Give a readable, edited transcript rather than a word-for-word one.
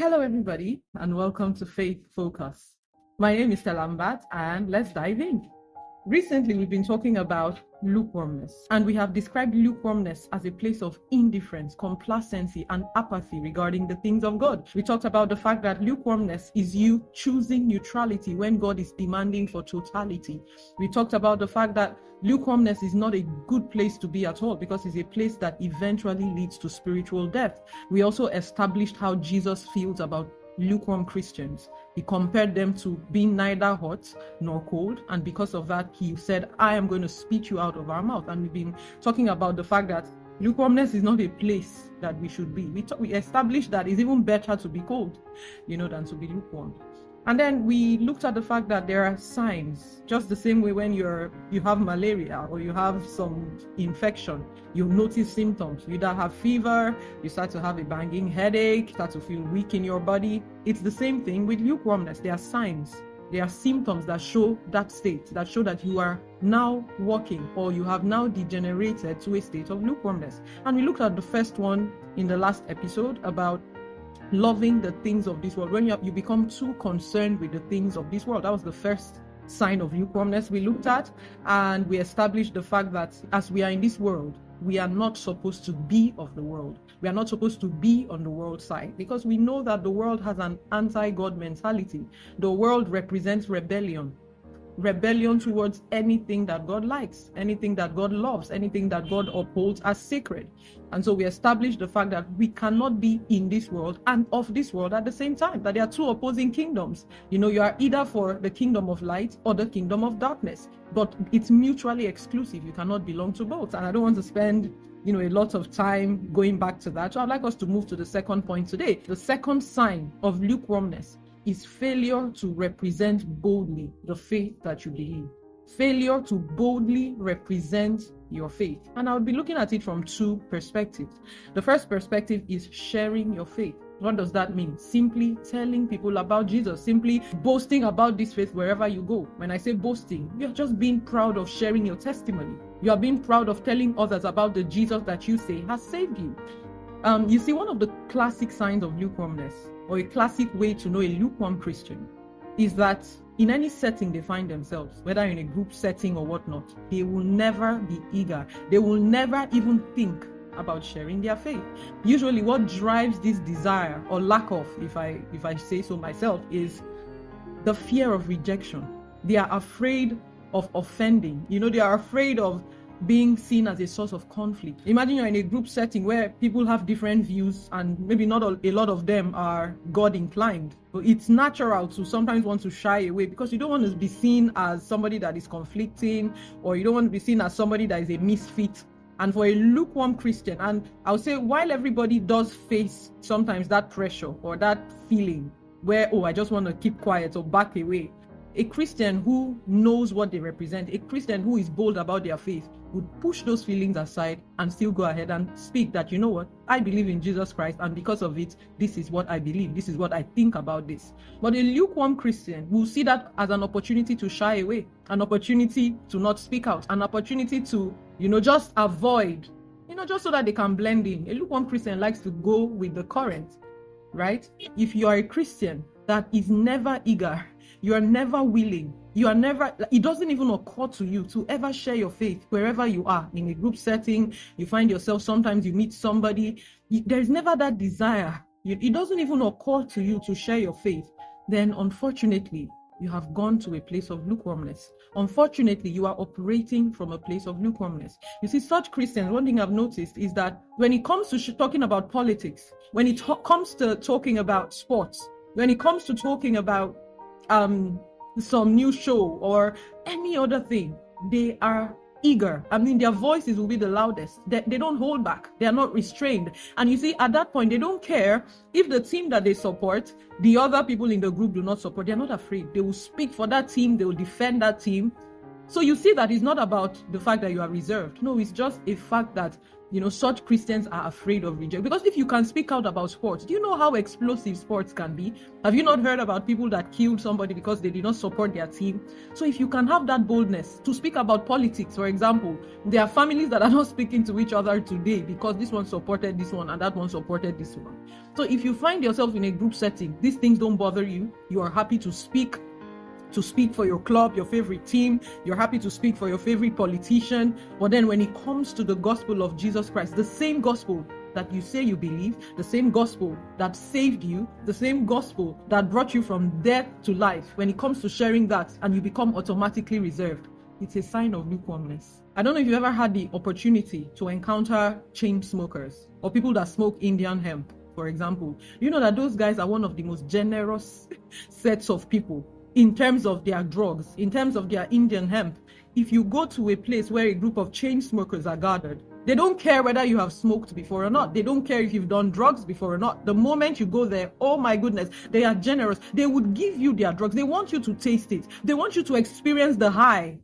Hello, everybody, and welcome to Faith Focus. My name is Stella Mbat, and let's dive in. Recently, we've been talking about lukewarmness, and we have described lukewarmness as a place of indifference, complacency, and apathy regarding the things of God. We talked about the fact that lukewarmness is you choosing neutrality when God is demanding for totality. We talked about the fact that lukewarmness is not a good place to be at all because it's a place that eventually leads to spiritual death. We also established how Jesus feels about lukewarm Christians. He compared them to being neither hot nor cold, and because of that he said, I am going to spit you out of our mouth. And we've been talking about the fact that lukewarmness is not a place that we should be. We established that it's even better to be cold, than to be lukewarm. And then we looked at the fact that there are signs, just the same way when you have malaria or you have some infection, you notice symptoms. You either have fever, you start to have a banging headache, start to feel weak in your body. It's the same thing with lukewarmness. There are signs, there are symptoms that show that state, that show that you are now walking or you have now degenerated to a state of lukewarmness. And we looked at the first one in the last episode about loving the things of this world. When you become too concerned with the things of this world, that was the first sign of lukewarmness we looked at. And we established the fact that as we are in this world, we are not supposed to be of the world. We are not supposed to be on the world side because we know that the world has an anti-God mentality. The world represents rebellion towards anything that God likes, anything that God loves, anything that God upholds as sacred. And so we established the fact that we cannot be in this world and of this world at the same time, that there are two opposing kingdoms. You are either for the kingdom of light or the kingdom of darkness, but it's mutually exclusive. You cannot belong to both. And I don't want to spend a lot of time going back to that. So I'd like us to move to the second point today. The second sign of lukewarmness is failure to represent boldly the faith that you believe. Failure to boldly represent your faith. And I'll be looking at it from two perspectives. The first perspective is sharing your faith. What does that mean? Simply telling people about Jesus, simply boasting about this faith wherever you go. When I say boasting, you're just being proud of sharing your testimony. You are being proud of telling others about the Jesus that you say has saved you. You see, one of the classic signs of lukewarmness, or a classic way to know a lukewarm Christian, is that in any setting they find themselves, whether in a group setting or whatnot, they will never be eager. They will never even think about sharing their faith. Usually what drives this desire, or lack of, if I say so myself, is the fear of rejection. They are afraid of offending. They are afraid of being seen as a source of conflict. Imagine you're in a group setting where people have different views and maybe not a lot of them are God inclined. But it's natural to sometimes want to shy away because you don't want to be seen as somebody that is conflicting, or you don't want to be seen as somebody that is a misfit. And for a lukewarm Christian, and I would say while everybody does face sometimes that pressure or that feeling where, I just want to keep quiet or back away, a Christian who knows what they represent, a Christian who is bold about their faith, would push those feelings aside and still go ahead and speak that, I believe in Jesus Christ, and because of it, this is what I believe, this is what I think about this. But a lukewarm Christian will see that as an opportunity to shy away, an opportunity to not speak out, an opportunity to, just avoid, just so that they can blend in. A lukewarm Christian likes to go with the current, right? If you are a Christian that is never eager, you are never willing, it doesn't even occur to you to ever share your faith wherever you are. In a group setting, you find yourself, sometimes you meet somebody, there's never that desire. It doesn't even occur to you to share your faith. Then unfortunately, you have gone to a place of lukewarmness. Unfortunately, you are operating from a place of lukewarmness. You see, such Christians, one thing I've noticed is that when it comes to talking about politics, when it comes to talking about sports, when it comes to talking about some new show or any other thing, they are eager. Their voices will be the loudest. They don't hold back. They are not restrained. And you see, at that point, they don't care if the team that they support, the other people in the group do not support. They're not afraid. They will speak for that team. They will defend that team. So you see that it's not about the fact that you are reserved. No, it's just a fact that, such Christians are afraid of rejection. Because if you can speak out about sports, do you know how explosive sports can be? Have you not heard about people that killed somebody because they did not support their team? So if you can have that boldness to speak about politics, for example, there are families that are not speaking to each other today because this one supported this one and that one supported this one. So if you find yourself in a group setting, these things don't bother you. You are happy to speak for your club, your favorite team. You're happy to speak for your favorite politician. But then when it comes to the gospel of Jesus Christ, the same gospel that you say you believe, the same gospel that saved you, the same gospel that brought you from death to life, when it comes to sharing that and you become automatically reserved, it's a sign of lukewarmness. I don't know if you've ever had the opportunity to encounter chain smokers or people that smoke Indian hemp, for example. You know that those guys are one of the most generous sets of people in terms of their drugs, in terms of their Indian hemp. If you go to a place where a group of chain smokers are gathered, they don't care whether you have smoked before or not. They don't care if you've done drugs before or not. The moment you go there, oh my goodness, they are generous. They would give you their drugs. They want you to taste it. They want you to experience the high